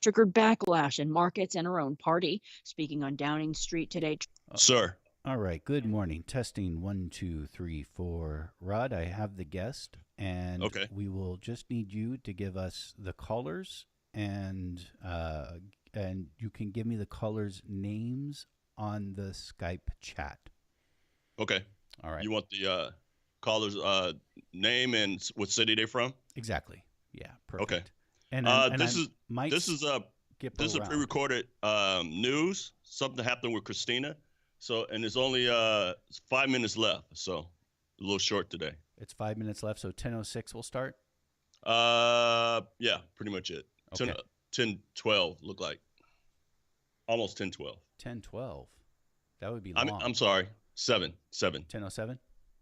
triggered backlash in markets and her own party. Speaking on Downing Street today. Sir. All right. Good morning. Testing 1, 2, 3, 4. Rod, I have the guest, and Okay. we will just need you to give us the callers, and you can give me the callers' names on the Skype chat. Okay. All right. You want the caller's name and what city they're from? Exactly. Yeah. Perfect. Okay. And this is a around. pre-recorded news. Something happened with Christina. So, and there's only 5 minutes left, so a little short today. It's 5 minutes left, so 10:06 we'll start? Yeah, pretty much it. Okay. 10:12 look like. Almost 10:12. 10:12. That would be long. I'm sorry, 7. 10:07?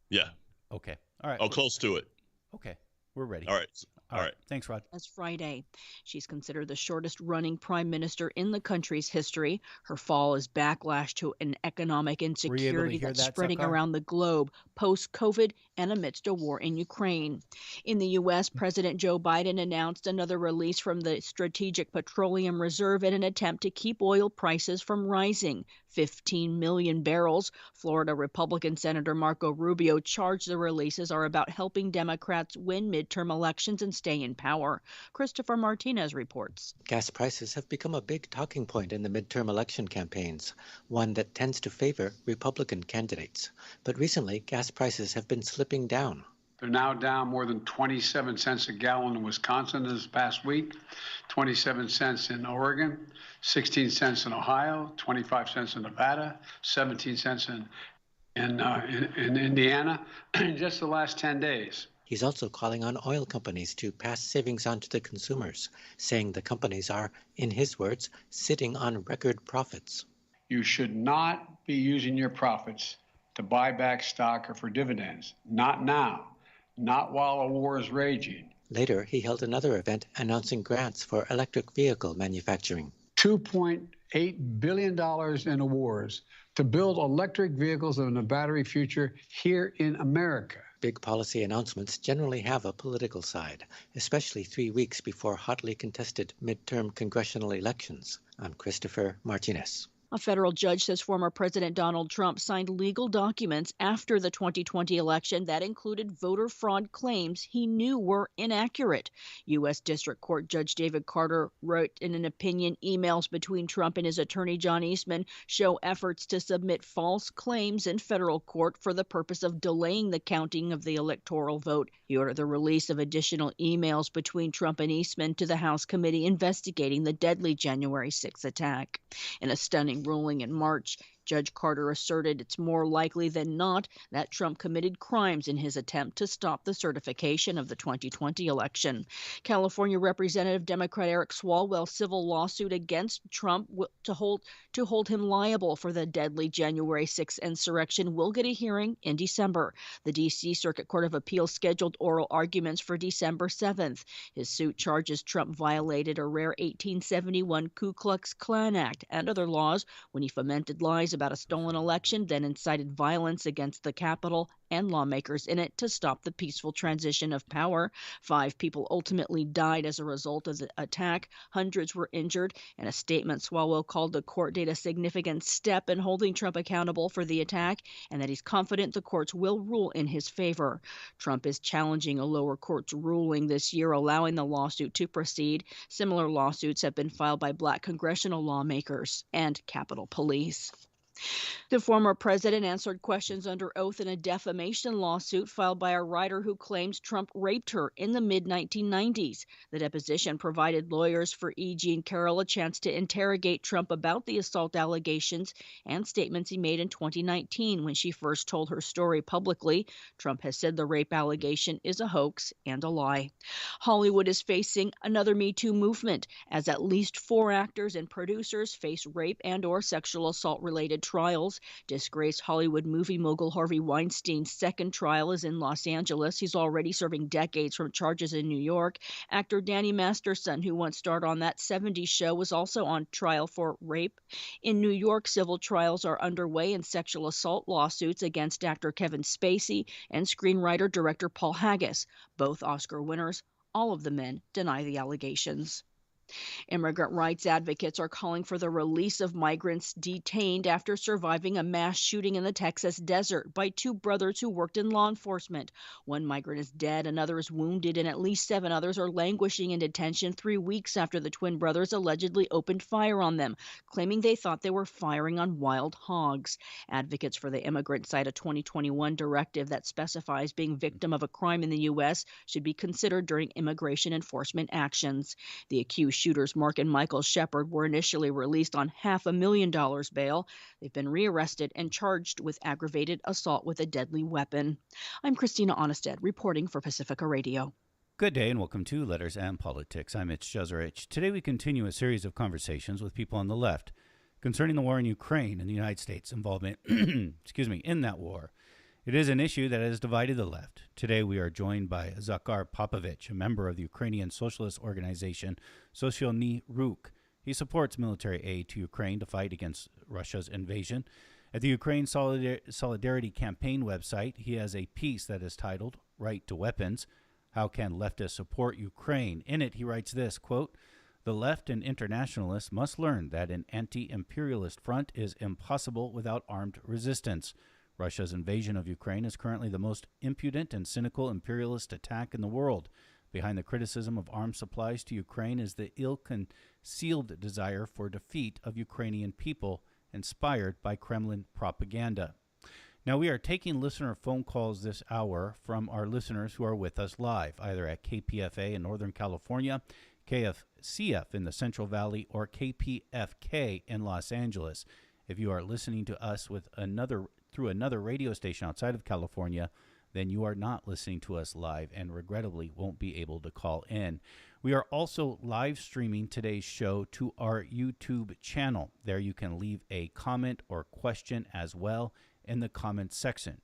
Yeah. Okay. All right. Oh, close to it. Okay. We're ready. All right. All right. Thanks, Rod. That's Friday. She's considered the shortest running prime minister in the country's history. Her fall is backlash to an economic insecurity that's spreading Zakhar? around the globe post-COVID and amidst a war in Ukraine. In the U.S., President Joe Biden announced another release from the Strategic Petroleum Reserve in an attempt to keep oil prices from rising. 15 million barrels. Florida Republican Senator Marco Rubio charged the releases are about helping Democrats win midterm elections and stay in power. Christopher Martinez reports. Gas prices have become a big talking point in the midterm election campaigns, one that tends to favor Republican candidates. But recently, gas prices have been slipping down. They're now down more than 27 cents a gallon in Wisconsin this past week, 27 cents in Oregon, 16 cents in Ohio, 25 cents in Nevada, 17 cents in Indiana in just the last 10 days. He's also calling on oil companies to pass savings on to the consumers, saying the companies are, in his words, sitting on record profits. You should not be using your profits to buy back stock or for dividends. Not now. Not while a war is raging. Later, he held another event announcing grants for electric vehicle manufacturing. $2.8 billion in awards to build electric vehicles in a battery future here in America. Big policy announcements generally have a political side, especially 3 weeks before hotly contested midterm congressional elections. I'm Christopher Martinez. A federal judge says former President Donald Trump signed legal documents after the 2020 election that included voter fraud claims he knew were inaccurate. U.S. District Court Judge David Carter wrote in an opinion emails between Trump and his attorney John Eastman show efforts to submit false claims in federal court for the purpose of delaying the counting of the electoral vote. He ordered the release of additional emails between Trump and Eastman to the House committee investigating the deadly January 6 attack. In a stunning ruling in March, Judge Carter asserted it's more likely than not that Trump committed crimes in his attempt to stop the certification of the 2020 election. California Representative Democrat Eric Swalwell's civil lawsuit against Trump to hold him liable for the deadly January 6th insurrection will get a hearing in December. The D.C. Circuit Court of Appeals scheduled oral arguments for December 7th. His suit charges Trump violated a rare 1871 Ku Klux Klan Act and other laws when he fomented lies about a stolen election, then incited violence against the Capitol and lawmakers in it to stop the peaceful transition of power. 5 people ultimately died as a result of the attack. Hundreds were injured. In a statement, Swalwell called the court date a significant step in holding Trump accountable for the attack and that he's confident the courts will rule in his favor. Trump is challenging a lower court's ruling this year allowing the lawsuit to proceed. Similar lawsuits have been filed by Black congressional lawmakers and Capitol Police. The former president answered questions under oath in a defamation lawsuit filed by a writer who claims Trump raped her in the mid-1990s. The deposition provided lawyers for E. Jean Carroll a chance to interrogate Trump about the assault allegations and statements he made in 2019 when she first told her story publicly. Trump has said the rape allegation is a hoax and a lie. Hollywood is facing another Me Too movement as at least 4 actors and producers face rape and/or sexual assault-related trials. Disgraced Hollywood movie mogul Harvey Weinstein's second trial is in Los Angeles. He's already serving decades from charges in New York. Actor Danny Masterson, who once starred on That 70s Show, was also on trial for rape. In New York, civil trials are underway in sexual assault lawsuits against actor Kevin Spacey and screenwriter-director Paul Haggis, both Oscar winners. All of the men deny the allegations. Immigrant rights advocates are calling for the release of migrants detained after surviving a mass shooting in the Texas desert by two brothers who worked in law enforcement. One migrant is dead, another is wounded, and at least 7 others are languishing in detention 3 weeks after the twin brothers allegedly opened fire on them, claiming they thought they were firing on wild hogs. Advocates for the immigrants cite a 2021 directive that specifies being victim of a crime in the U.S. should be considered during immigration enforcement actions. The accused shooters, Mark and Michael Shepard, were initially released on $500,000 bail. They've been rearrested and charged with aggravated assault with a deadly weapon. I'm Christina Onnested, reporting for Pacifica Radio. Good day and welcome to Letters and Politics. I'm Mitch Jeserich. Today we continue a series of conversations with people on the left concerning the war in Ukraine and the United States' involvement in that war. It is an issue that has divided the left. Today we are joined by Zakhar Popovych, a member of the Ukrainian Socialist organization Socialist. He supports military aid to Ukraine to fight against Russia's invasion. At the Ukraine Solidarity Campaign website, he has a piece that is titled Right to Weapons, How Can Leftists Support Ukraine? In it, he writes this, quote, "The left and internationalists must learn that an anti-imperialist front is impossible without armed resistance. Russia's invasion of Ukraine is currently the most impudent and cynical imperialist attack in the world. Behind the criticism of arms supplies to Ukraine is the ill-concealed desire for defeat of Ukrainian people, inspired by Kremlin propaganda." Now, we are taking listener phone calls this hour from our listeners who are with us live, either at KPFA in Northern California, KFCF in the Central Valley, or KPFK in Los Angeles. If you are listening to us through another radio station outside of California, then you are not listening to us live and regrettably won't be able to call in. We are also live streaming today's show to our YouTube channel. There you can leave a comment or question as well in the comment section.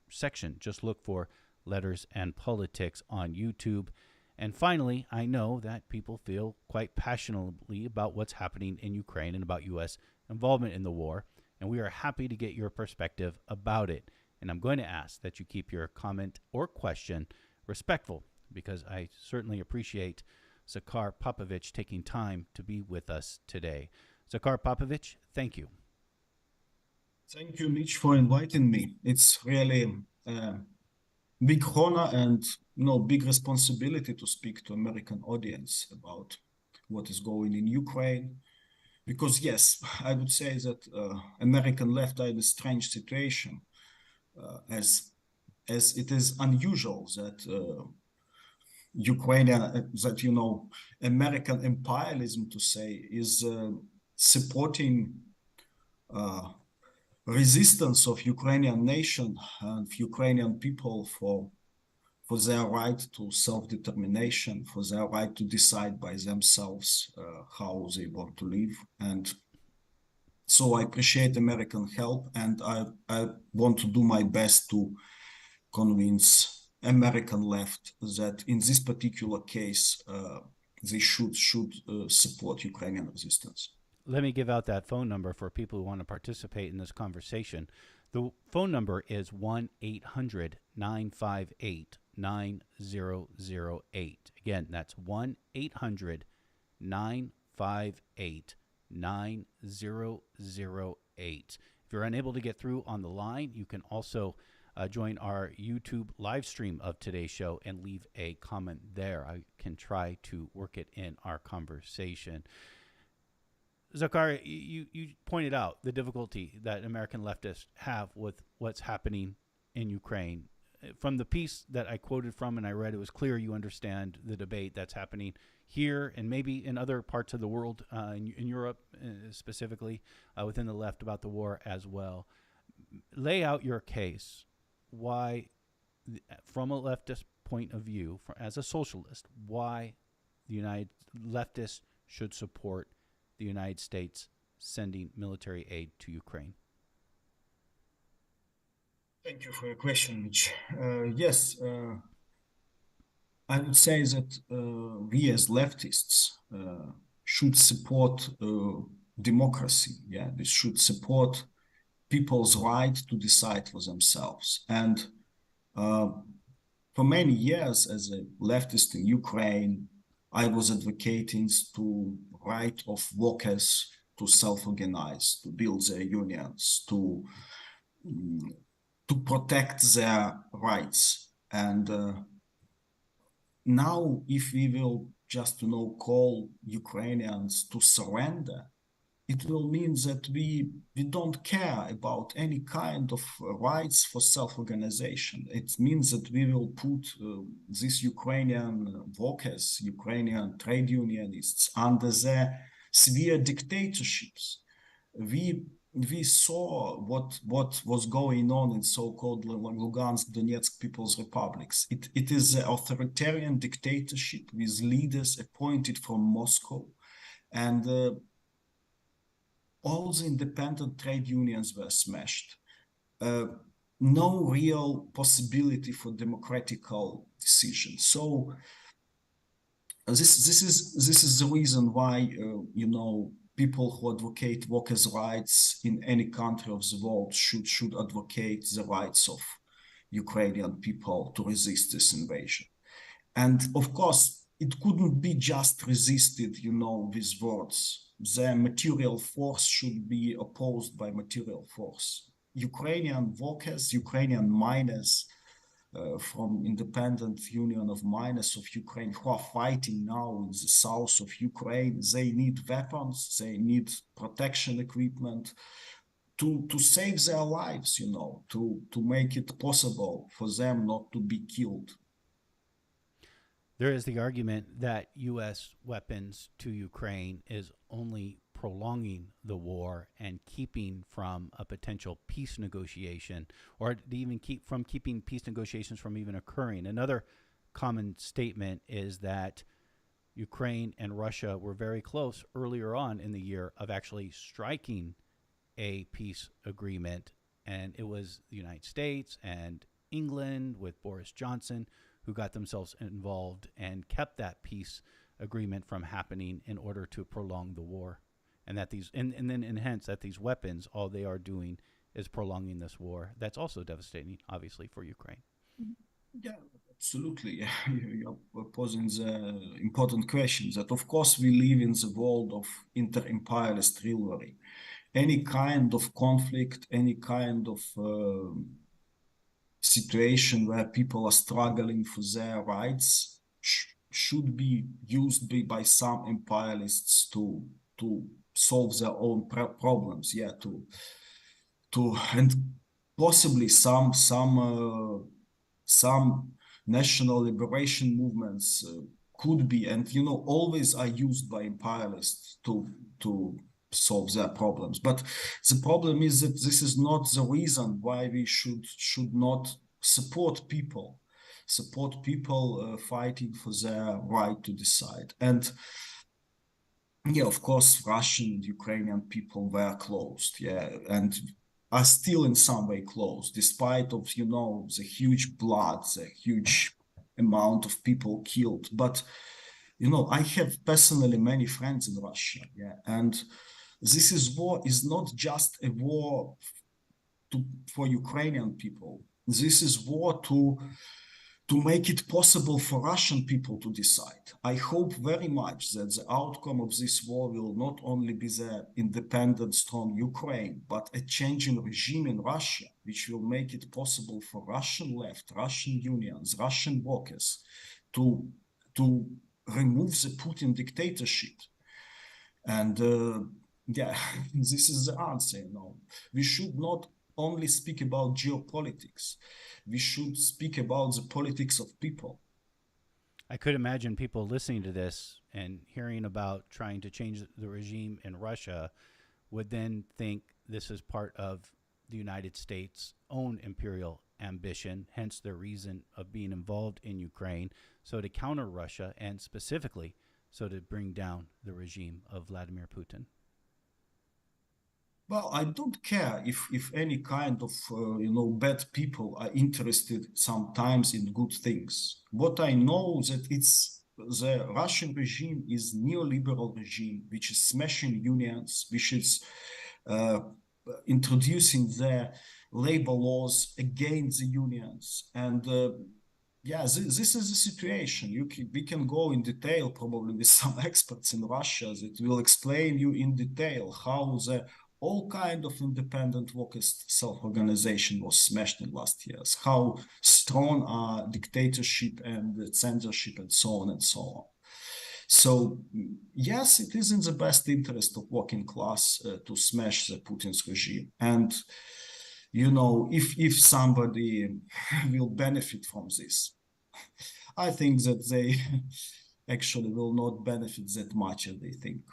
Just look for Letters and Politics on YouTube. And finally, I know that people feel quite passionately about what's happening in Ukraine and about U.S. involvement in the war, and we are happy to get your perspective about it. And I'm going to ask that you keep your comment or question respectful, because I certainly appreciate Zakhar Popovych taking time to be with us today. Zakhar Popovych, thank you. Thank you, Mitch, for inviting me. It's really a big honor and big responsibility to speak to American audience about what is going in Ukraine. Because yes, I would say that American left are in a strange situation, as it is unusual that American imperialism, to say, is supporting resistance of Ukrainian nation and Ukrainian people for their right to self-determination, for their right to decide by themselves how they want to live. And so I appreciate American help, and I want to do my best to convince American left that in this particular case, they should support Ukrainian resistance. Let me give out that phone number for people who want to participate in this conversation. The phone number is 1-800-958-9008. Again, that's 1-800-958-9008. If you're unable to get through on the line, you can also join our YouTube live stream of today's show and leave a comment there. I can try to work it in our conversation. Zakhar, you pointed out the difficulty that American leftists have with what's happening in Ukraine. From the piece that I quoted from and I read, it was clear you understand the debate that's happening here and maybe in other parts of the world, in Europe specifically, within the left about the war as well. Lay out your case why, from a leftist point of view, as a socialist, why the United leftists should support the United States sending military aid to Ukraine. Thank you for your question, Mitch. Yes, I would say that we as leftists should support democracy. Yeah, we should support people's right to decide for themselves. And for many years, as a leftist in Ukraine, I was advocating to right of workers to self-organize, to build their unions, to protect their rights. And now, if we will just call Ukrainians to surrender, it will mean that we don't care about any kind of rights for self-organization. It means that we will put these Ukrainian workers, Ukrainian trade unionists under their severe dictatorships. We saw what was going on in so-called Lugansk, Donetsk People's Republics. It is an authoritarian dictatorship with leaders appointed from Moscow, and all the independent trade unions were smashed. No real possibility for democratical decision. So this is the reason why people who advocate workers' rights in any country of the world should advocate the rights of Ukrainian people to resist this invasion. And of course, it couldn't be just resisted, with words. The material force should be opposed by material force. Ukrainian workers, Ukrainian miners from Independent Union of Miners of Ukraine who are fighting now in the south of Ukraine, they need weapons, they need protection equipment to save their lives, to make it possible for them not to be killed. There is the argument that U.S. weapons to Ukraine is only prolonging the war and keeping from a potential peace negotiation, or even keeping peace negotiations from even occurring. Another common statement is that Ukraine and Russia were very close earlier on in the year of actually striking a peace agreement, and it was the United States and England with Boris Johnson who got themselves involved and kept that peace agreement from happening in order to prolong the war. And that hence that these weapons, all they are doing is prolonging this war. That's also devastating, obviously, for Ukraine. Yeah, absolutely. You're posing the important question that, of course, we live in the world of inter-imperialist rivalry. Any kind of conflict, any kind of situation where people are struggling for their rights should be used by some imperialists to solve their own problems. Yeah, and possibly some national liberation movements could be, and always are used by imperialists to solve their problems. But the problem is that this is not the reason why we should not support people fighting for their right to decide. And yeah, of course, Russian and Ukrainian people were closed, and are still in some way closed, despite of the huge blood, the huge amount of people killed. But I have personally many friends in Russia, and this war is not just a war for Ukrainian people. This is war to make it possible for Russian people to decide. I hope very much that the outcome of this war will not only be the independent, strong Ukraine, but a changing regime in Russia, which will make it possible for Russian left, Russian unions, Russian workers to remove the Putin dictatorship. And this is the answer. We should not only speak about geopolitics. We should speak about the politics of people. I could imagine people listening to this and hearing about trying to change the regime in Russia would then think this is part of the United States' own imperial ambition, hence their reason of being involved in Ukraine, so to counter Russia and specifically so to bring down the regime of Vladimir Putin. Well, I don't care if any kind of bad people are interested sometimes in good things. What I know that it's the Russian regime is neoliberal regime, which is smashing unions, which is introducing their labor laws against the unions, and Yeah, this is the situation. We can go in detail, probably with some experts in Russia that will explain you in detail how the all kind of independent workers' self-organization was smashed in last years, how strong are dictatorship and censorship and so on and so on. So yes, it is in the best interest of working class to smash the Putin's regime. And you know, if somebody will benefit from this, I think that they actually will not benefit that much as they think.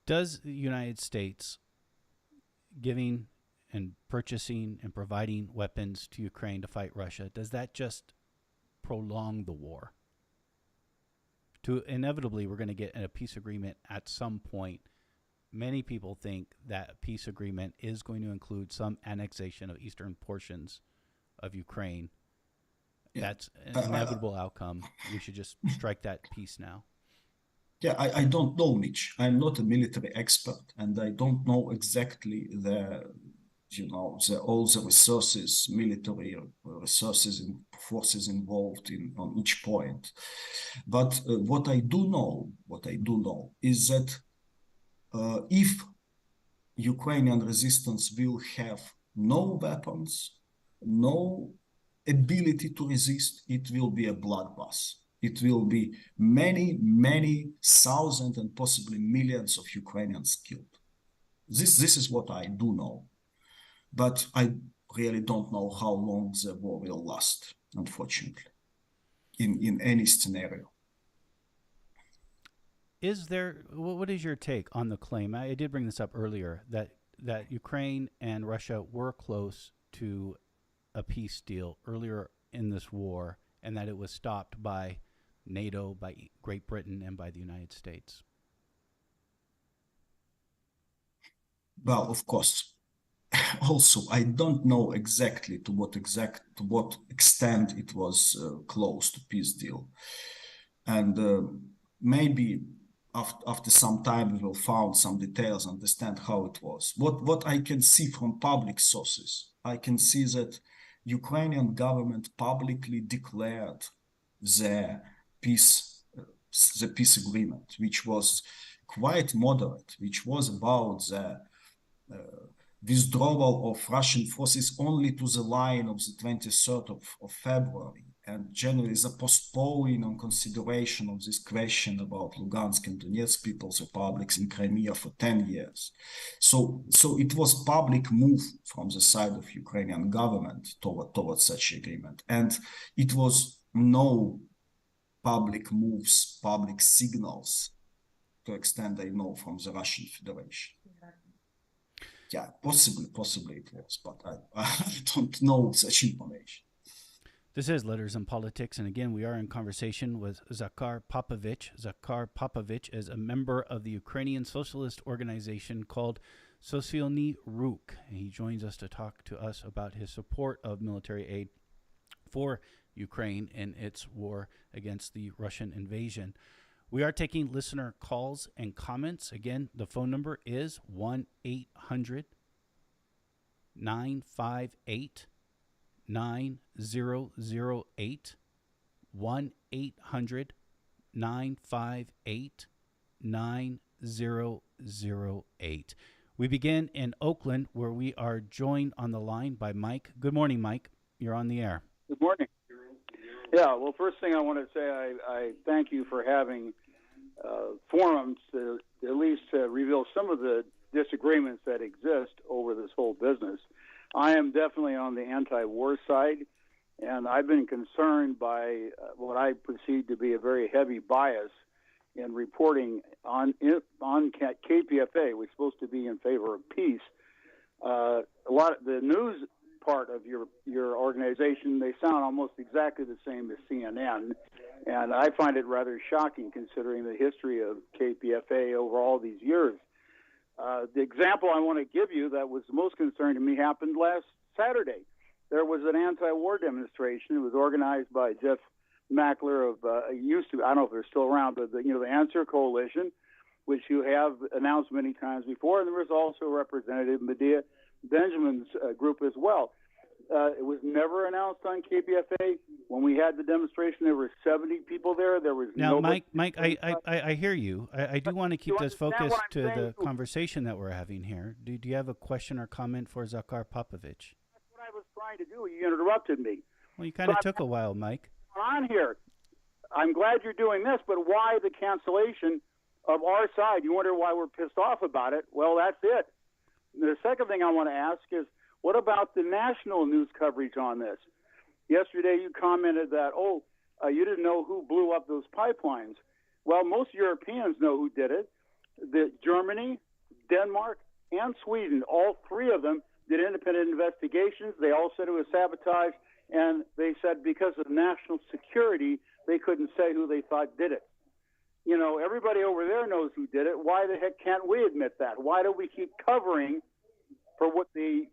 Does the United States giving and purchasing and providing weapons to Ukraine to fight Russia, does that just prolong the war? To inevitably, we're going to get a peace agreement at some point. Many people think that a peace agreement is going to include some annexation of eastern portions of Ukraine. Yeah. That's an inevitable outcome. We should just strike that peace now. Yeah, I don't know, Mitch. I'm not a military expert, and I don't know exactly all the resources, military resources and forces involved on each point. But what I do know is that if Ukrainian resistance will have no weapons, no ability to resist, it will be a bloodbath. It will be many, many thousands and possibly millions of Ukrainians killed. This is what I do know. But I really don't know how long the war will last, unfortunately, in any scenario. What is your take on the claim? I did bring this up earlier, that Ukraine and Russia were close to a peace deal earlier in this war, and that it was stopped by NATO, by Great Britain, and by the United States. Well, of course. Also, I don't know exactly to what extent it was close to peace deal, and maybe after some time we will find some details, understand how it was. What I can see from public sources, I can see that Ukrainian government publicly declared the peace agreement, which was quite moderate, which was about the withdrawal of Russian forces only to the line of the 23rd of February, and generally the postponing on consideration of this question about Lugansk and Donetsk People's Republics in Crimea for 10 years. So it was public move from the side of Ukrainian government towards such agreement. And it was no public moves, public signals to extent I know from the Russian Federation. Yeah, possibly it was, but I don't know such information. This is Letters and Politics, and again, we are in conversation with Zakhar Popovych. Zakhar Popovych is a member of the Ukrainian Socialist organization called Socialny Ruk. He joins us to talk to us about his support of military aid for Ukraine in its war against the Russian invasion. We are taking listener calls and comments. Again, the phone number is 1-800-958-9008. 1-800-958-9008. We begin in Oakland, where we are joined on the line by Mike. Good morning, Mike. You're on the air. Good morning. Yeah, well, first thing I want to say, I thank you for having forums to at least reveal some of the disagreements that exist over this whole business. I am definitely on the anti-war side, and I've been concerned by what I perceive to be a very heavy bias in reporting on KPFA, which is supposed to be in favor of peace. A lot of the news part of your organization, they sound almost exactly the same as CNN, and I find it rather shocking considering the history of KPFA over all these years. The example I want to give you that was most concerning to me happened last Saturday. There was an anti-war demonstration. It was organized by Jeff Mackler of used to, I don't know if they're still around, but the Answer Coalition, which you have announced many times before, and there was also Representative Medea Benjamin's group as well. It was never announced on KPFA. When we had the demonstration, there were 70 people there. There was now, nobody. Mike, I hear you. I do want to keep this focused to the saying? conversation that we're having here. Do you have a question or comment for Zakhar Popovych? That's what I was trying to do. You interrupted me. Well, you kind of took a while, Mike. On here, I'm glad you're doing this, but why the cancellation of our side? You wonder why we're pissed off about it. Well, that's it. The second thing I want to ask is, what about the national news coverage on this? Yesterday you commented that, you didn't know who blew up those pipelines. Well, most Europeans know who did it. Germany, Denmark, and Sweden, all three of them did independent investigations. They all said it was sabotage, and they said because of national security, they couldn't say who they thought did it. You know, everybody over there knows who did it. Why the heck can't we admit that? Why do we keep covering for what the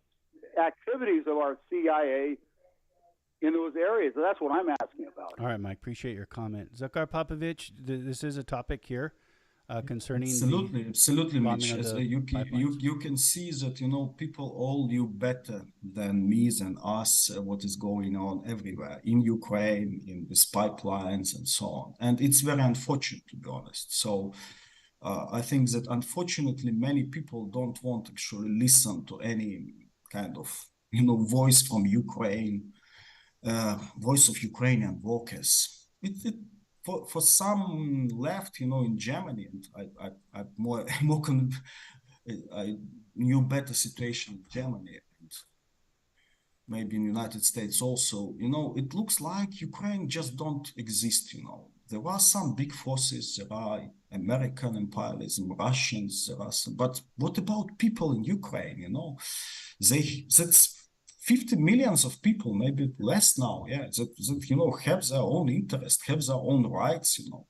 activities of our CIA in those areas? That's what I'm asking about. All right, Mike, appreciate your comment. Zakhar Popovych, this is a topic here concerning absolutely, Mitch. You can see that, you know, people all knew better than me and us what is going on everywhere in Ukraine, in these pipelines and so on. And it's very unfortunate, to be honest. So I think that unfortunately many people don't want to actually listen to any kind of, you know, voice from Ukraine, voice of Ukrainian workers. For some left, you know, in Germany, and I knew better situation in Germany and maybe in the United States also. You know, it looks like Ukraine just don't exist. You know, there are some big forces. There are American imperialism, Russians. There are some, but what about people in Ukraine? You know, that's 50 millions of people, maybe less now, that, you know, have their own interest, have their own rights, you know.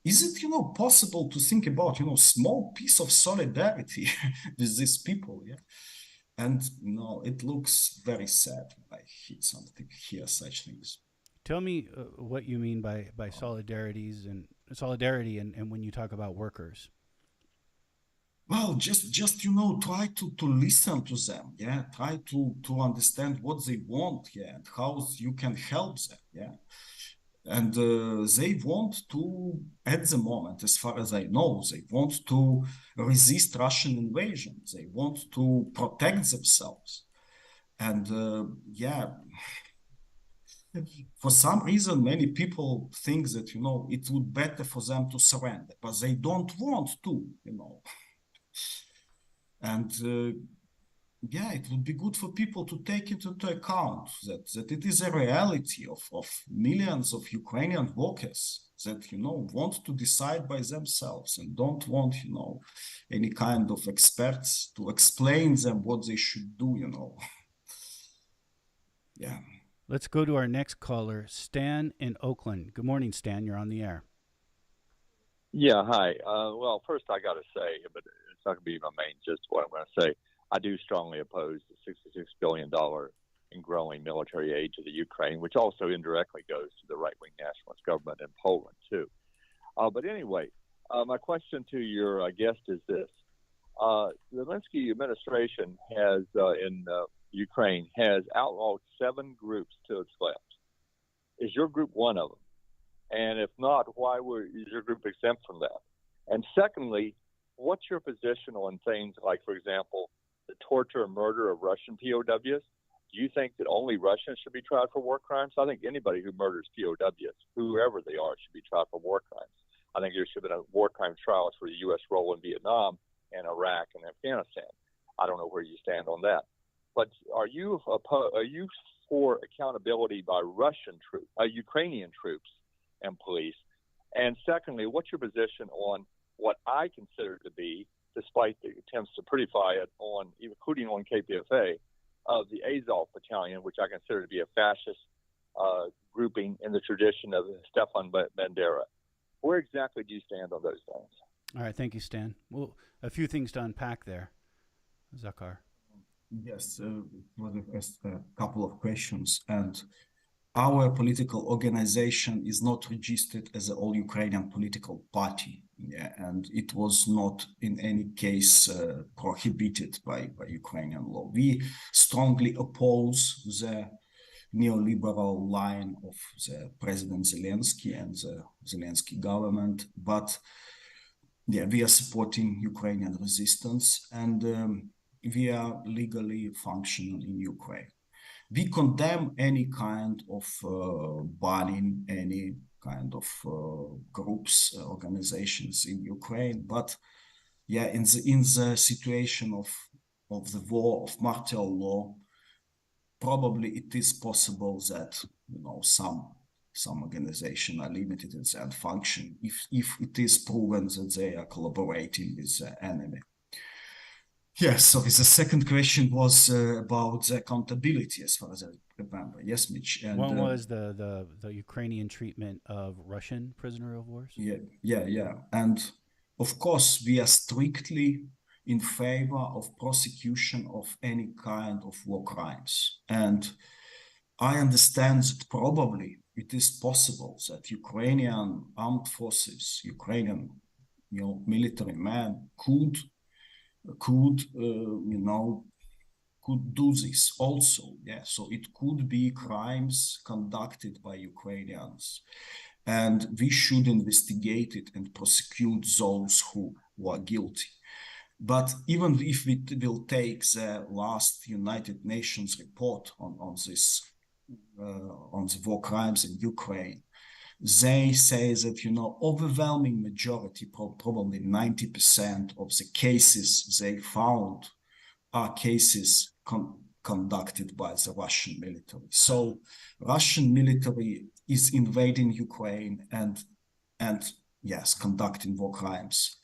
Is it, you know, possible to think about, you know, small piece of solidarity with these people, And, you know, it looks very sad when I hear such things. Tell me what you mean by solidarity and when you talk about workers. Well, just you know, try to listen to them, Try to understand what they want, and how you can help them, And they want to, at the moment, as far as I know, they want to resist Russian invasion. They want to protect themselves, and for some reason, many people think that, you know, it would be better for them to surrender, but they don't want to, you know. And it would be good for people to take it into account that it is a reality of millions of Ukrainian workers that, you know, want to decide by themselves and don't want, you know, any kind of experts to explain them what they should do, you know. Let's go to our next caller, Stan in Oakland. Good morning, Stan. You're on the air. Yeah, hi. Well, first I got to say, but it's not going to be my main gist of what I'm going to say. I do strongly oppose the $66 billion and growing military aid to the Ukraine, which also indirectly goes to the right-wing nationalist government in Poland, too. But anyway, my question to your guest is this. The Zelensky administration has, in Ukraine, has outlawed 7 groups to its left. Is your group one of them? And if not, why is your group exempt from that? And secondly, what's your position on things like, for example, the torture and murder of Russian POWs? Do you think that only Russians should be tried for war crimes? I think anybody who murders POWs, whoever they are, should be tried for war crimes. I think there should have been war crimes trials for the U.S. role in Vietnam and Iraq and Afghanistan. I don't know where you stand on that. But are you for accountability by Ukrainian troops and police? And secondly, what's your position on what I consider to be, despite the attempts to prettify it on, including on KPFA, of the Azov Battalion, which I consider to be a fascist grouping in the tradition of Stefan Bandera? Where exactly do you stand on those things? All right, thank you, Stan. Well, a few things to unpack there, Zakhar. Yes, a couple of questions, and our political organization is not registered as an all-Ukrainian political party, and it was not in any case prohibited by Ukrainian law. We strongly oppose the neoliberal line of the President Zelensky and the Zelensky government, but we are supporting Ukrainian resistance, and we are legally functional in Ukraine. We condemn any kind of banning, any kind of groups, organizations in Ukraine. But in the situation of the war, of martial law, probably it is possible that some organizations are limited in their function if it is proven that they are collaborating with the enemy. Yes, so the second question was about the accountability, as far as I remember. Yes, Mitch. And one was the Ukrainian treatment of Russian prisoner of wars. Yeah. And of course, we are strictly in favor of prosecution of any kind of war crimes. And I understand that probably it is possible that Ukrainian armed forces, Ukrainian military men could do this also. So it could be crimes conducted by Ukrainians, and we should investigate it and prosecute those who are guilty. But even if we will take the last United Nations report on the war crimes in Ukraine, they say that, overwhelming majority, probably 90% of the cases they found are cases conducted by the Russian military. So Russian military is invading Ukraine and yes, conducting war crimes.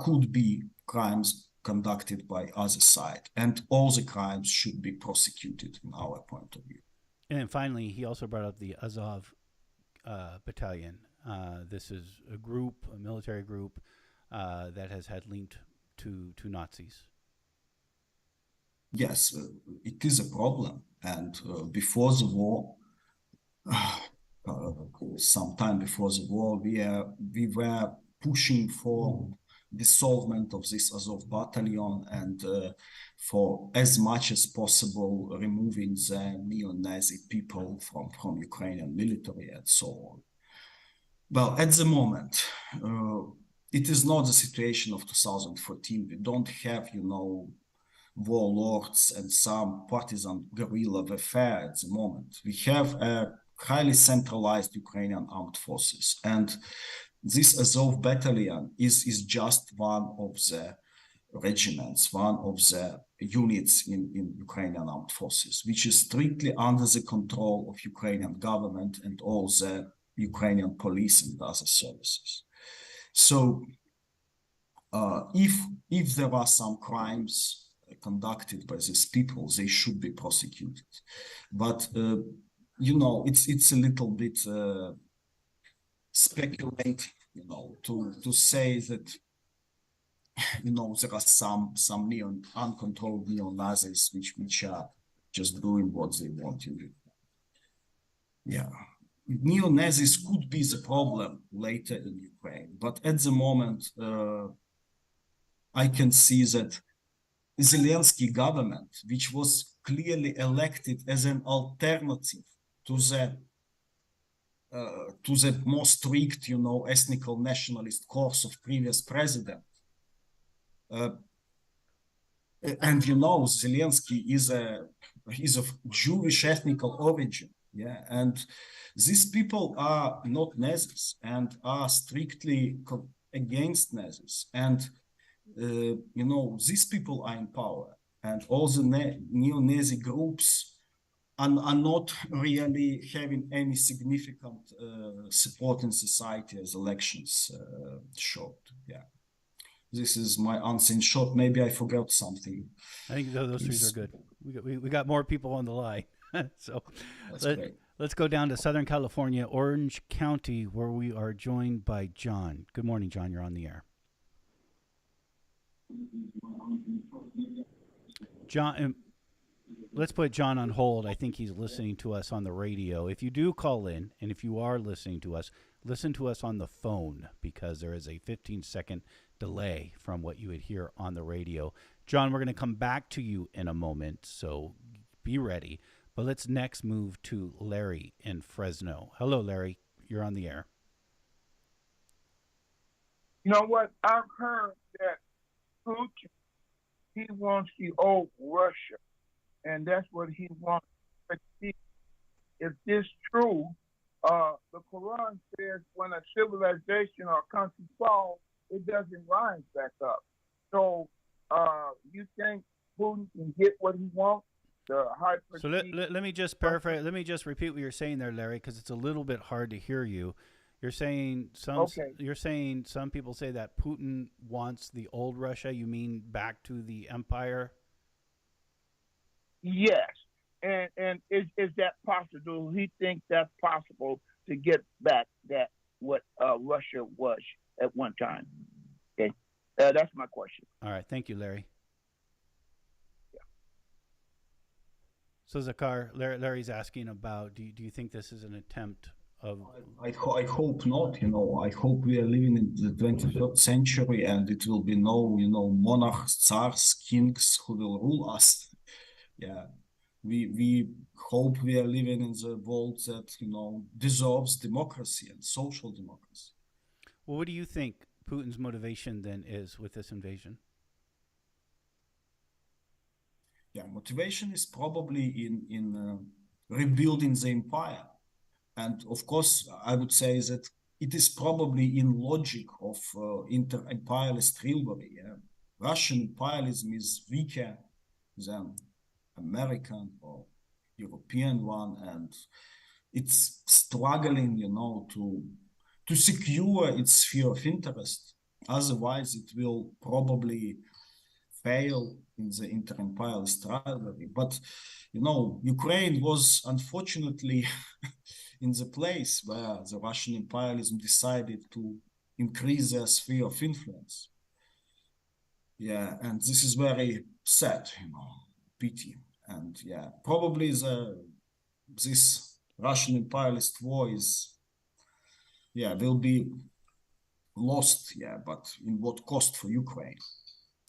Could be crimes conducted by other side, and all the crimes should be prosecuted in our point of view. And then finally, he also brought up the Azov battalion. This is a military group that has had linked to Nazis. Yes, it is a problem. And before the war, sometime before the war, we were pushing for dissolvement of this Azov battalion and for as much as possible removing the neo-Nazi people from Ukrainian military and so on. Well, at the moment, it is not the situation of 2014. We don't have, warlords and some partisan guerrilla warfare at the moment. We have a highly centralized Ukrainian armed forces, and this Azov battalion is just one of the regiments, one of the units in Ukrainian armed forces, which is strictly under the control of Ukrainian government and all the Ukrainian police and other services. So if there are some crimes conducted by these people, they should be prosecuted. But it's a little bit speculative, to say that there are some uncontrolled neo-Nazis which are just doing what they want to do. Neo-Nazis could be the problem later in Ukraine, but at the moment, I can see that Zelensky government, which was clearly elected as an alternative to the more strict, ethnical nationalist course of previous president. And Zelensky is of Jewish ethnical origin, and these people are not Nazis and are strictly against Nazis, and these people are in power, and all the neo-Nazi groups are not really having any significant support in society, as elections showed. This is my answer in short. Maybe I forgot something. I think those three are good. We got more people on the line. So let's go down to Southern California, Orange County, where we are joined by John. Good morning, John. You're on the air. John, let's put John on hold. I think he's listening to us on the radio. If you do call in, and if you are listening to us, listen to us on the phone, because there is a 15-second delay from what you would hear on the radio. John, we're going to come back to you in a moment, so be ready. But let's next move to Larry in Fresno. Hello, Larry. You're on the air. You know what? I've heard that Putin, he wants the old Russia, and that's what he wants. If this true, the Quran says when a civilization or a country falls, it doesn't rise back up. So you think Putin can get what he wants? So let me just paraphrase. Let me just repeat what you're saying there, Larry, because it's a little bit hard to hear you. You're saying some people say that Putin wants the old Russia. You mean back to the empire? Yes. And is that possible? Do he think that's possible to get back that what Russia was at one time? Okay, that's my question. All right, thank you, Larry. Yeah. So Zakhar, Larry's asking about: Do you think this is an attempt of? I hope not. I hope we are living in the 21st century, and it will be no, monarchs, tsars, kings who will rule us. Yeah. We hope we are living in the world that, deserves democracy and social democracy. Well, what do you think Putin's motivation then is with this invasion? Yeah, motivation is probably in rebuilding the empire. And of course, I would say that it is probably in logic of inter-imperialist rivalry. Yeah? Russian imperialism is weaker than American or European one, and it's struggling, to secure its sphere of interest. Otherwise, it will probably fail in the inter-imperialist rivalry. But, Ukraine was unfortunately in the place where the Russian imperialism decided to increase their sphere of influence. Yeah, and this is very sad, pity. And yeah, probably this Russian imperialist war will be lost, but in what cost for Ukraine?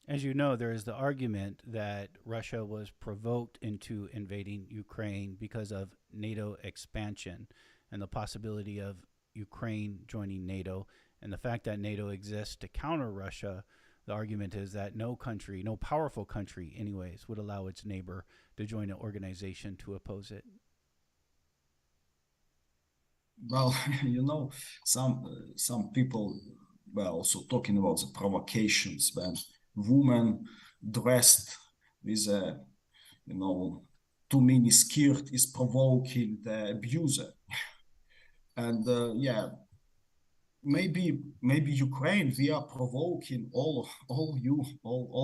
As you know, there is the argument that Russia was provoked into invading Ukraine because of NATO expansion and the possibility of Ukraine joining NATO, and the fact that NATO exists to counter Russia. The argument is that no country, no powerful country anyways, would allow its neighbor to join an organization to oppose it. Well, some people were also talking about the provocations when woman dressed with a, too mini skirt is provoking the abuser. And maybe Ukraine, we are provoking all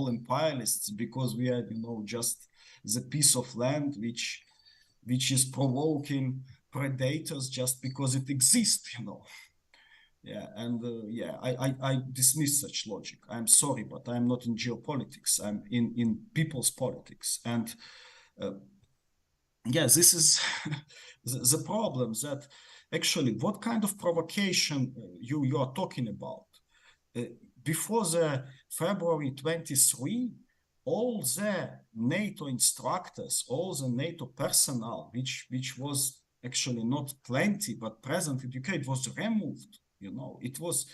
imperialists because we are, just the piece of land which is provoking predators just because it exists, Yeah, and I dismiss such logic. I'm sorry, but I'm not in geopolitics. I'm in people's politics. And this is the problem, that actually what kind of provocation you are talking about? Before the February 23, all the NATO instructors, all the NATO personnel, which was actually not plenty, but present in UK, it was removed. It was,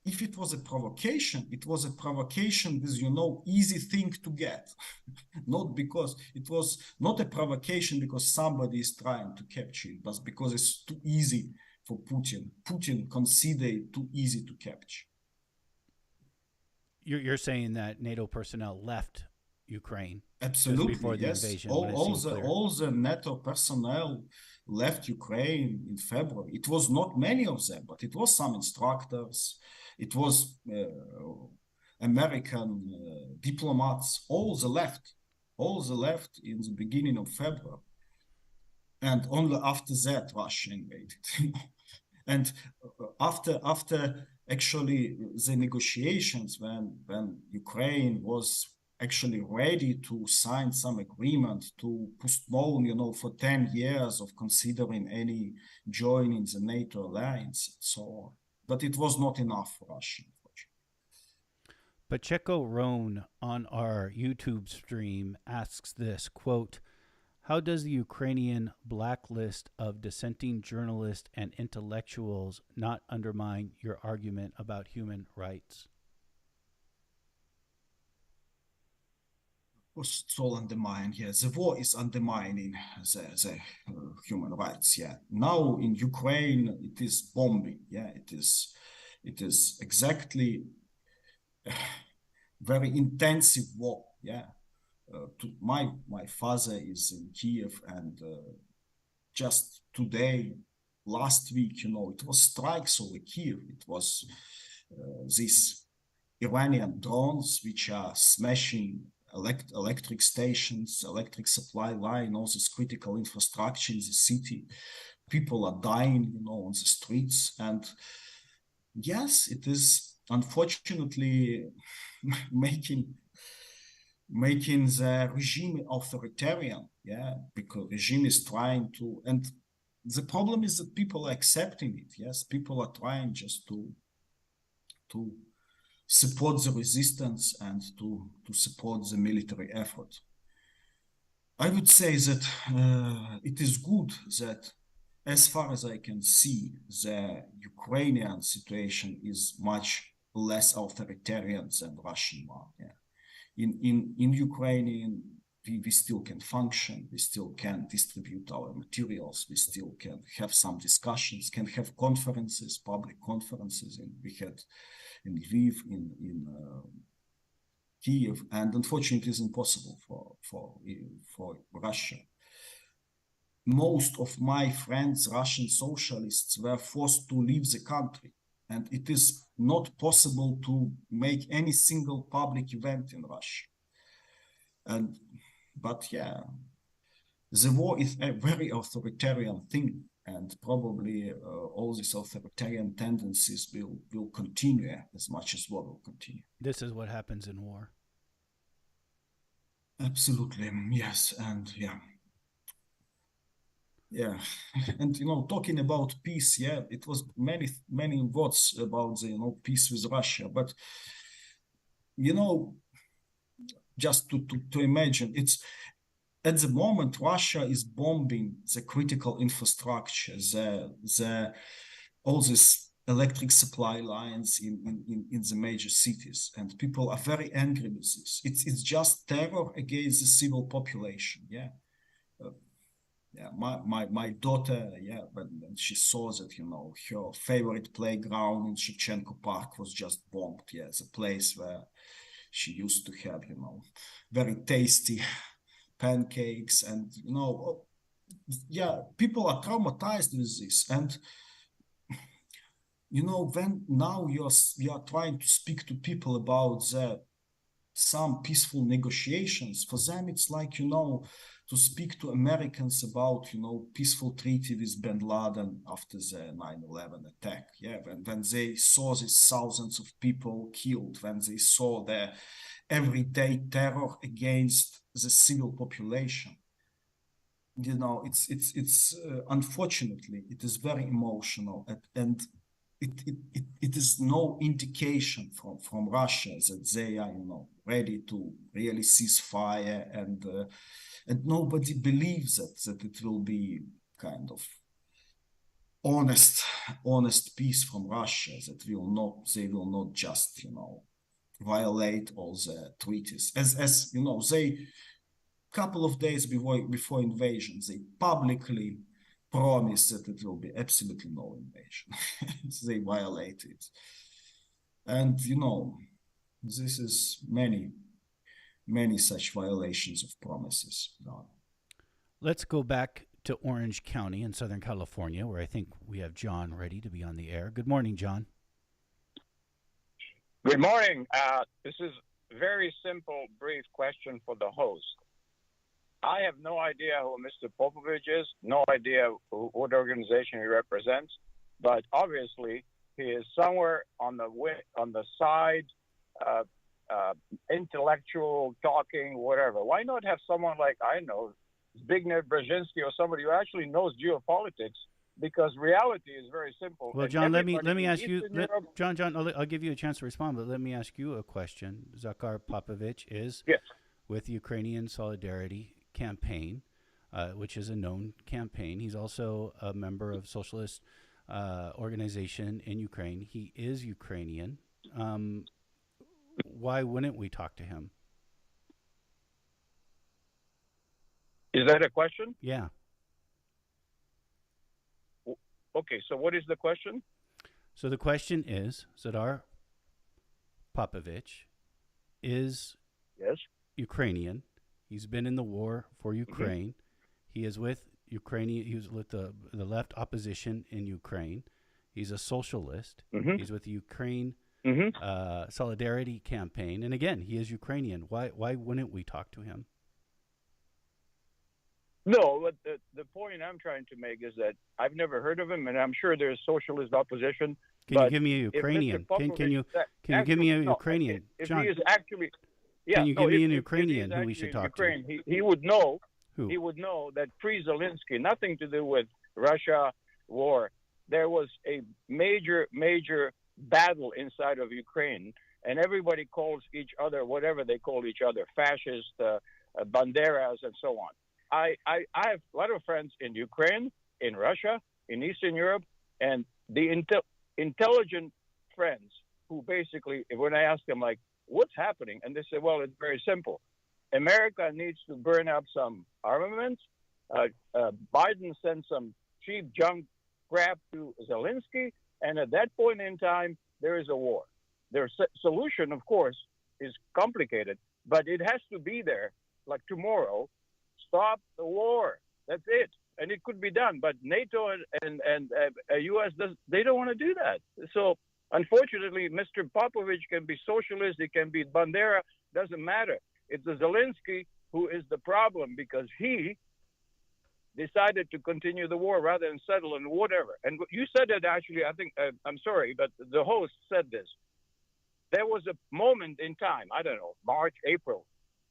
if it was a provocation, it was a provocation with, easy thing to get. Not because it was not a provocation because somebody is trying to capture it, but because it's too easy for Putin. Putin considered it too easy to capture. You're saying that NATO personnel left Ukraine. Absolutely, before the yes. invasion. All the NATO personnel left Ukraine in February. It was not many of them, but it was some instructors. It was American diplomats. All the left in the beginning of February. And only after that, Russia invaded. And after actually the negotiations, when Ukraine was actually ready to sign some agreement to postpone, for 10 years of considering any joining the NATO alliance and so on. But it was not enough for Russia, unfortunately. Pacheco Roan on our YouTube stream asks this, quote, how does the Ukrainian blacklist of dissenting journalists and intellectuals not undermine your argument about human rights? It's all undermined. Yeah, the war is undermining the human rights. Yeah, now in Ukraine it is bombing. Yeah, it is exactly very intensive war. Yeah, my father is in Kiev, and just today, last week, it was strikes over Kiev. It was these Iranian drones which are smashing electric stations, electric supply line, all this critical infrastructure in the city. People are dying, on the streets. And yes, it is unfortunately making the regime authoritarian, yeah, because regime is trying to, and the problem is that people are accepting it. Yes, people are trying just to support the resistance and to support the military effort. I would say that it is good that, as far as I can see, the Ukrainian situation is much less authoritarian than Russian one. Yeah. In Ukraine, we still can function, we still can distribute our materials, we still can have some discussions, can have conferences, public conferences, and we had in Lviv, in Kiev, and unfortunately it is impossible for Russia. Most of my friends, Russian socialists, were forced to leave the country, and it is not possible to make any single public event in Russia. But yeah, the war is a very authoritarian thing, and probably all these authoritarian tendencies will continue as much as war will continue. This is what happens in war. Absolutely, yes, and yeah. And talking about peace, yeah, it was many words about the peace with Russia, but just to imagine, it's at the moment Russia is bombing the critical infrastructure, all these electric supply lines in the major cities, and people are very angry with this. It's just terror against the civil population. Yeah. My daughter, when she saw that, her favorite playground in Shevchenko Park was just bombed. Yeah, the place where she used to have, very tasty pancakes, and people are traumatized with this. And when now you are trying to speak to people about some peaceful negotiations, for them it's like to speak to Americans about peaceful treaty with bin Laden after the 9/11 attack. Yeah, when they saw these thousands of people killed, when they saw the everyday terror against the civil population, it's unfortunately it is very emotional, and it is no indication from Russia that they are ready to really cease fire, and nobody believes that it will be kind of honest peace from Russia, that they will not just violate all the treaties, as they couple of days before invasion they publicly promised that it will be absolutely no invasion. They violate it, and this is many such violations of promises. Let's go back to Orange County in Southern California, where I think we have John ready to be on the air. Good morning, John. Good morning. This is a very simple, brief question for the host. I have no idea who Mr. Popovych is, no idea what organization he represents, but obviously he is somewhere on the side intellectual talking, whatever. Why not have someone like, I know, Zbigniew Brzezinski or somebody who actually knows geopolitics? Because reality is very simple. Well, And John, let me ask Eastern you, Europe, John, I'll give you a chance to respond, but let me ask you a question. Zakhar Popovych is yes, with the Ukrainian Solidarity campaign, which is a known campaign. He's also a member of Socialist organization in Ukraine. He is Ukrainian. Why wouldn't we talk to him? is that a question? Yeah. Okay, so what is the question? So the question is, Zadar Popovych is Yes. Ukrainian. He's been in the war for Ukraine. He is with Ukrainian. He was with the left opposition in Ukraine. He's a socialist. He's with the Ukraine Solidarity campaign. And again, he is Ukrainian. Why wouldn't we talk to him? No, but the point I'm trying to make is that I've never heard of him, and I'm sure there's socialist opposition. Can you give me a Ukrainian? Can you give me a Ukrainian? If John, he is actually, yeah, can you give me an if Ukrainian who we should talk Ukraine, to? he would know. Who? He would know that pre-Zelensky, nothing to do with Russia war. There was a major battle inside of Ukraine, and everybody calls each other whatever they call each other, fascist, banderas, and so on. I have a lot of friends in Ukraine, in Russia, in Eastern Europe, and the intelligent friends who basically, when I ask them, like, what's happening? And they say, well, it's very simple. America needs to burn up some armaments. Biden sent some cheap junk crap to Zelensky. And at that point in time, there is a war. Their solution, of course, is complicated, but it has to be there, like tomorrow. Stop the war. That's it. And it could be done. But NATO and U.S., they don't want to do that. So, unfortunately, Mr. Popovych can be socialist. He can be Bandera. Doesn't matter. It's the Zelensky who is the problem because he decided to continue the war rather than settle and whatever. And you said it actually, I think, I'm sorry, but the host said this. There was a moment in time, I don't know, March, April.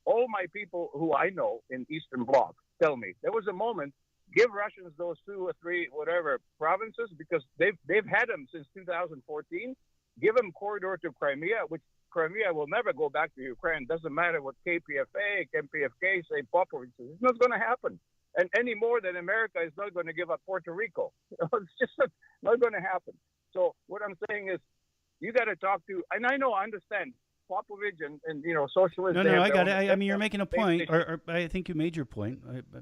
All my people who I know in Eastern Bloc tell me there was a moment, give Russians those 2 or 3, whatever, provinces, because they've had them since 2014. Give them corridor to Crimea, which Crimea will never go back to Ukraine. Doesn't matter what KPFK say, Popovych says. It's not going to happen. And any more than America is not going to give up Puerto Rico. It's just not going to happen. So what I'm saying is you got to talk to, and I understand, Popovych and socialists. No, I got it. I mean, you're making a point, or I think you made your point,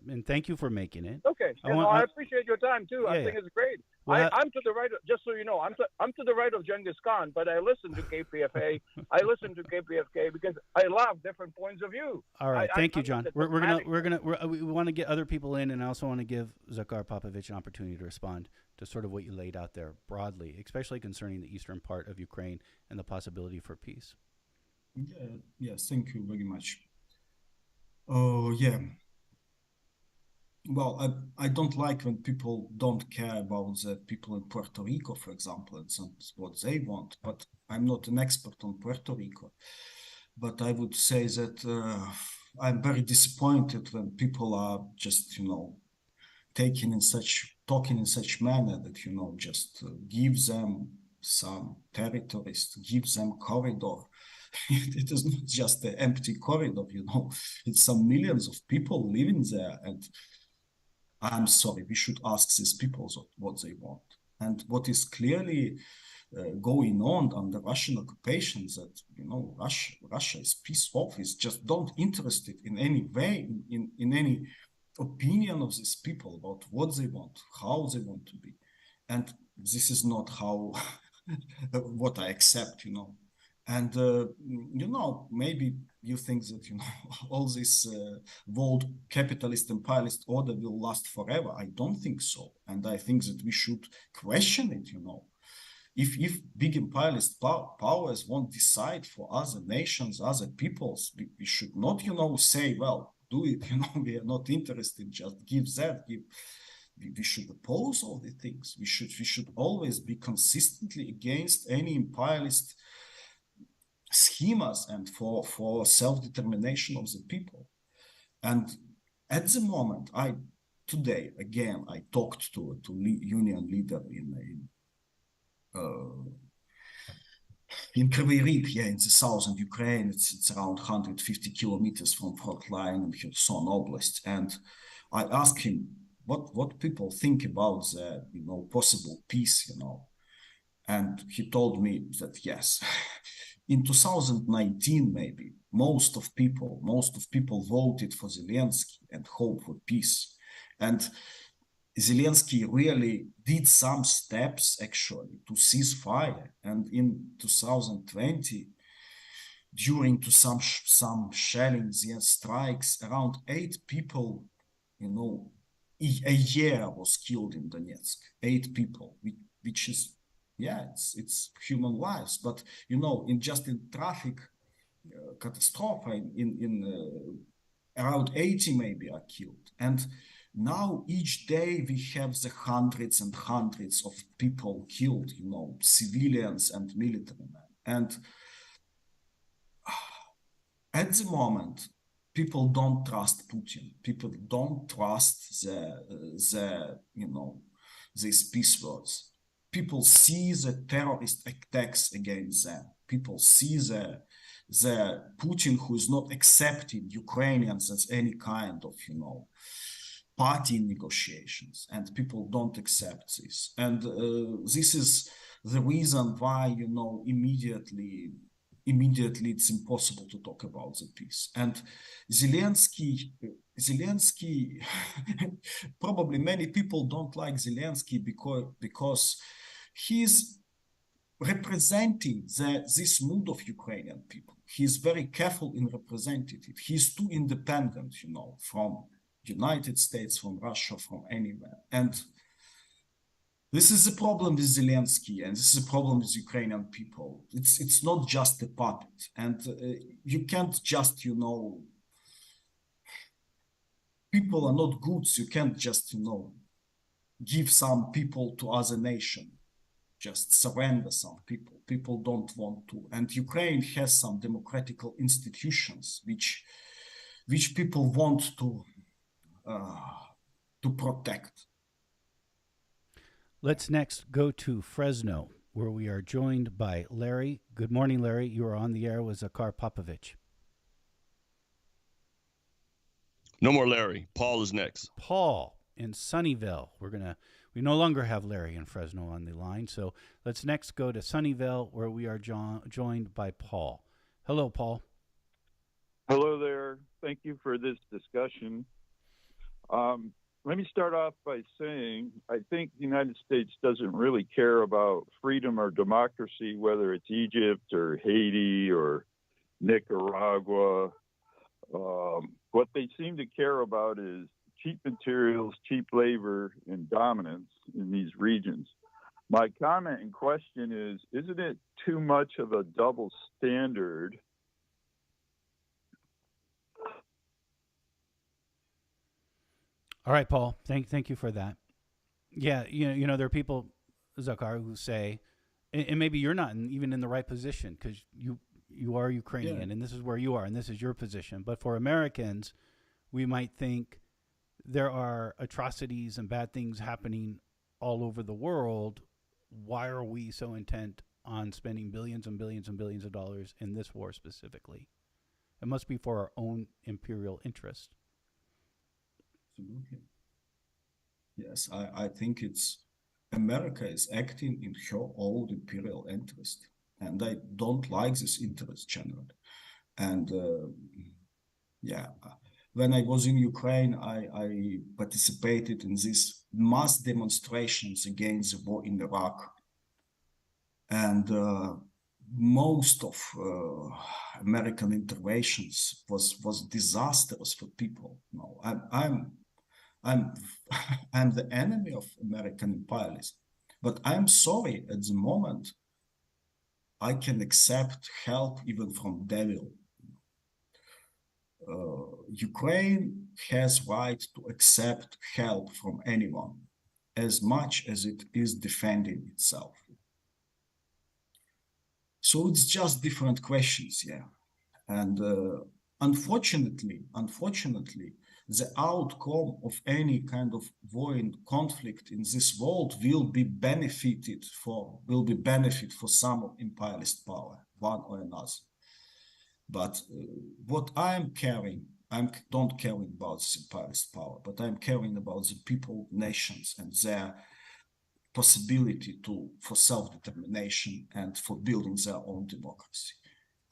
and thank you for making it. Okay, I appreciate your time too. I think it's great. Well, I'm to the right. Just so you know, I'm to the right of Genghis Khan, but I listen to KPFA. I listen to KPFK because I love different points of view. All right, thank you, John. We want to get other people in, and I also want to give Zakhar Popovych an opportunity to respond to sort of what you laid out there broadly, especially concerning the eastern part of Ukraine and the possibility for peace. Yes, thank you very much. Oh, yeah. Well, I don't like when people don't care about the people in Puerto Rico, for example, and what they want. But I'm not an expert on Puerto Rico. But I would say that I'm very disappointed when people are just, talking in such manner that, just give them some territories, give them corridor. It is not just an empty corridor, it's some millions of people living there. And I'm sorry, we should ask these people what they want. And what is clearly going on under Russian occupation that, Russia is pissed off, is just not interested in any way, in any opinion of these people about what they want, how they want to be. And this is not how, what I accept, And, maybe you think that, all this world capitalist imperialist order will last forever. I don't think so. And I think that we should question it, If big imperialist powers won't decide for other nations, other peoples, we should not, say, well, do it, we are not interested, just give that, we should oppose all the things. We should always be consistently against any imperialist schemas and for self-determination of the people. And at the moment, today again I talked to union leader in Kryvyi Rih, in the southern Ukraine. It's around 150 kilometers from front line in Kherson Oblast, and I asked him what people think about the possible peace, and he told me that yes, in 2019 maybe most of people voted for Zelensky and hoped for peace, and Zelensky really did some steps actually to cease fire. And in 2020, during some shellings and strikes, around 8 people, a year was killed in Donetsk. 8 people, which is, it's human lives. But in traffic catastrophe, around 80 maybe are killed. And now each day we have the hundreds and hundreds of people killed, civilians and military men. And at the moment, people don't trust Putin. People don't trust these peace words. People see the terrorist attacks against them. People see the Putin who is not accepting Ukrainians as any kind of, party negotiations, and people don't accept this. And this is the reason why, immediately it's impossible to talk about the peace. And Zelensky, probably many people don't like Zelensky because he's representing this mood of Ukrainian people. He's very careful in representing it. He's too independent, from United States, from Russia, from anywhere. And this is the problem with Zelensky, and this is the problem with Ukrainian people. It's not just a puppet, and you can't just, people are not goods. You can't just, give some people to other nation, just surrender some people. People don't want to. And Ukraine has some democratical institutions which people want to protect. Let's next go to Fresno, where we are joined by Larry. Good morning, Larry. You are on the air with Zakhar Popovych. No more Larry. Paul is next. Paul in Sunnyvale. We no longer have Larry in Fresno on the line, so let's next go to Sunnyvale, where we are joined by Paul. Hello, Paul. Hello there. Thank you for this discussion. Let me start off by saying I think the United States doesn't really care about freedom or democracy, whether it's Egypt or Haiti or Nicaragua. What they seem to care about is cheap materials, cheap labor, and dominance in these regions. My comment and question is, isn't it too much of a double standard? All right, Paul. Thank you for that. Yeah, there are people, Zakhar, who say, and maybe you're not even in the right position because you are Ukrainian, and this is where you are, and this is your position. But for Americans, we might think there are atrocities and bad things happening all over the world. Why are we so intent on spending billions and billions and billions of dollars in this war specifically? It must be for our own imperial interest. Absolutely. Yes, I think America is acting in her own imperial interest, and I don't like this interest generally. And when I was in Ukraine, I participated in these mass demonstrations against the war in Iraq, and most of American interventions was disastrous for people. I'm the enemy of American imperialism, but I'm sorry, at the moment I can accept help even from devil. Ukraine has right to accept help from anyone as much as it is defending itself. So it's just different questions, yeah. And unfortunately, the outcome of any kind of war and conflict in this world will be benefit for some imperialist power, one or another. But what I'm caring, I don't caring about this imperialist power, but I'm caring about the people, nations, and their possibility for self-determination and for building their own democracy.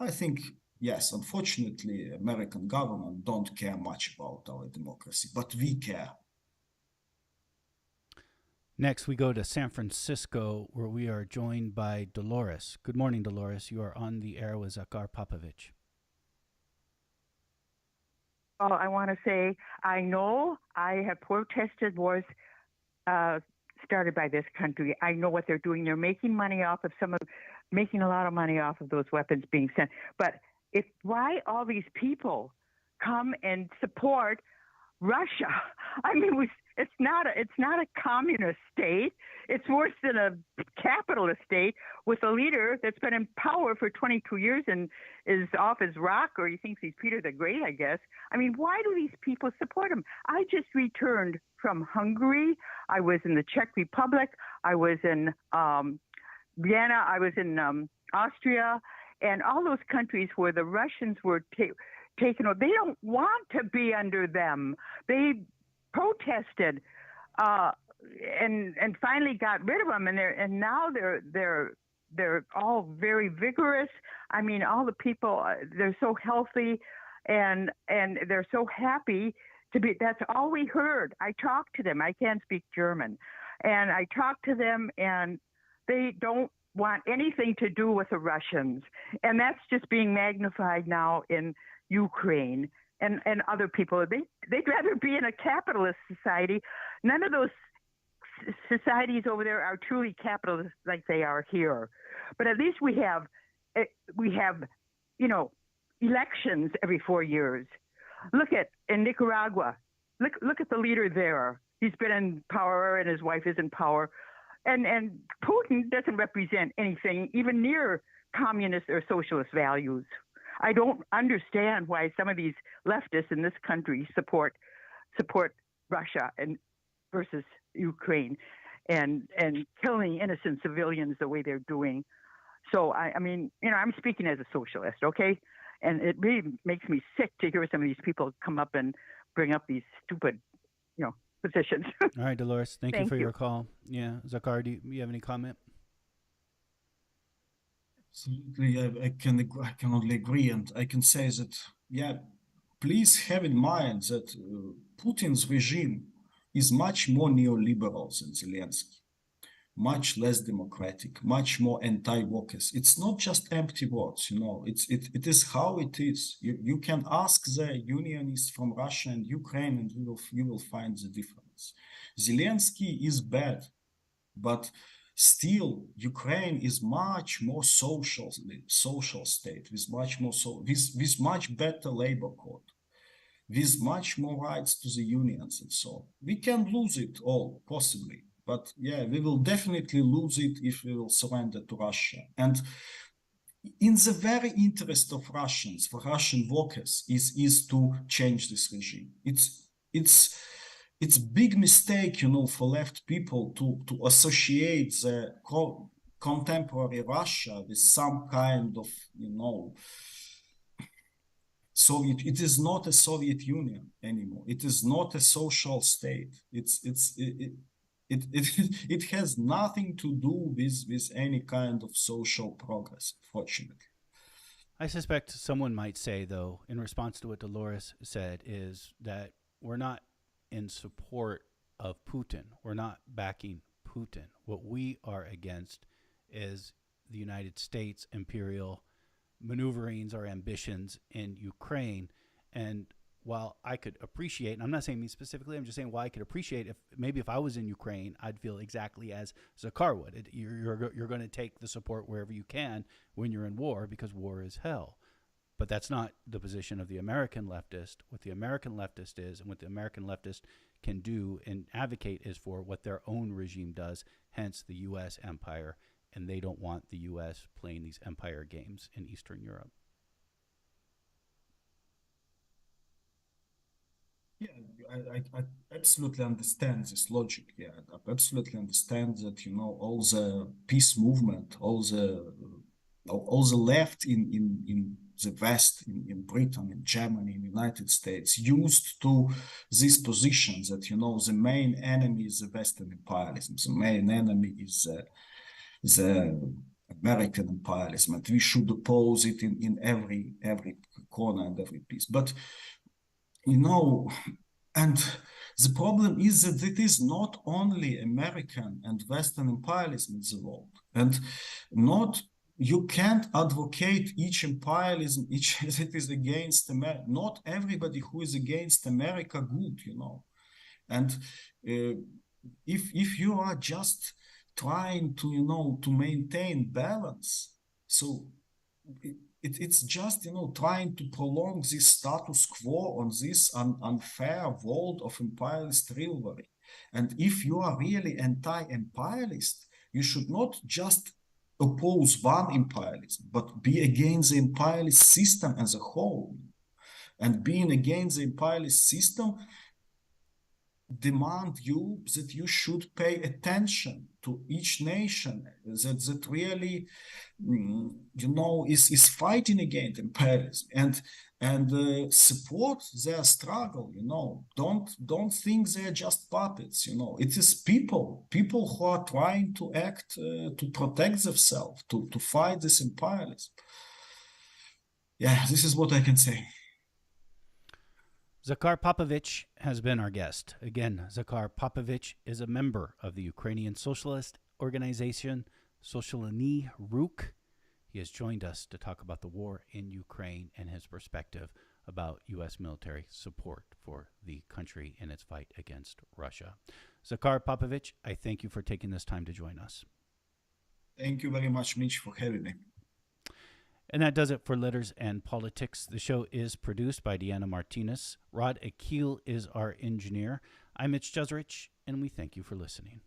I think, yes, unfortunately, American government don't care much about our democracy, but we care. Next, we go to San Francisco, where we are joined by Dolores. Good morning, Dolores. You are on the air with Zakhar Popovych. Oh, I want to say, I know I have protested wars started by this country. I know what they're doing. They're making money off of making a lot of money off of those weapons being sent. But why all these people come and support Russia? I mean, it's not a communist state. It's worse than a capitalist state with a leader that's been in power for 22 years and is off his rock, or he thinks he's Peter the Great, I guess. I mean, why do these people support him? I just returned from Hungary. I was in the Czech Republic. I was in Vienna. I was in Austria, and all those countries where the Russians were taken over. They don't want to be under them. They protested and finally got rid of them, and now they're all very vigorous. I mean, all the people, they're so healthy and they're so happy to be. That's all we heard. I talked to them. I can't speak German, and I talked to them, and they don't want anything to do with the Russians, and that's just being magnified now in Ukraine and other people. They'd rather be in a capitalist society. None of those societies over there are truly capitalist like they are here. But at least we have elections every 4 years. Look at in Nicaragua. Look at the leader there. He's been in power and his wife is in power. And Putin doesn't represent anything even near communist or socialist values. I don't understand why some of these leftists in this country support Russia versus Ukraine and killing innocent civilians the way they're doing. So I mean, I'm speaking as a socialist, okay? And it really makes me sick to hear some of these people come up and bring up these stupid, positions. All right, Dolores, thank you for your call. Yeah, Zakhar, do you have any comment? Absolutely, I can only agree, and I can say that, please have in mind that Putin's regime is much more neoliberal than Zelensky, much less democratic, much more anti-workers. It's not just empty words, it is how it is. You can ask the unionists from Russia and Ukraine, and you will find the difference. Zelensky is bad, but still, Ukraine is much more social state with much more with much better labor code, with much more rights to the unions and so on. We can lose it all, possibly, but we will definitely lose it if we will surrender to Russia. And in the very interest of Russians, for Russian workers, is to change this regime. It's big mistake, for left people to associate the contemporary Russia with some kind of, Soviet. It is not a Soviet Union anymore. It is not a social state. It has nothing to do with any kind of social progress, fortunately. I suspect someone might say, though, in response to what Dolores said, is that we're not in support of Putin. We're not backing Putin. What we are against is the United States imperial maneuverings or ambitions in Ukraine. And while I could appreciate, and I'm not saying me specifically, I'm just saying why I could appreciate if I was in Ukraine, I'd feel exactly as Zakhar would. You're going to take the support wherever you can when you're in war, because war is hell. But that's not the position of the American leftist. What the American leftist is, and what the American leftist can do and advocate, is for what their own regime does, hence the U.S. empire and they don't want the U.S. playing these empire games in Eastern Europe. Yeah, I absolutely understand this logic. Yeah, I absolutely understand that, all the peace movement, all the left in the West, in Britain, in Germany, in the United States, used to these positions that, the main enemy is the Western imperialism. The main enemy is the American imperialism, and we should oppose it in every corner and every piece. But and the problem is that it is not only American and Western imperialism in the world, and you can't advocate each imperialism, each that is against America. Not everybody who is against America good, and if you are just trying to maintain balance, so it's just trying to prolong this status quo on this unfair world of imperialist rivalry. And if you are really anti-imperialist, you should not just oppose one imperialism, but be against the imperialist system as a whole. And being against the imperialist system demand you that you should pay attention to each nation that really is fighting against imperialism and support their struggle. Don't think they're just puppets. It is people who are trying to act to protect themselves, to fight this imperialism. Yeah, this is what I can say. Zakhar Popovych has been our guest. Again, Zakhar Popovych is a member of the Ukrainian Socialist organization Socialny Ruch. He has joined us to talk about the war in Ukraine and his perspective about U.S. military support for the country in its fight against Russia. Zakhar Popovych, I thank you for taking this time to join us. Thank you very much, Mitch, for having me. And that does it for Letters and Politics. The show is produced by Deanna Martinez. Rod Akil is our engineer. I'm Mitch Jeserich, and we thank you for listening.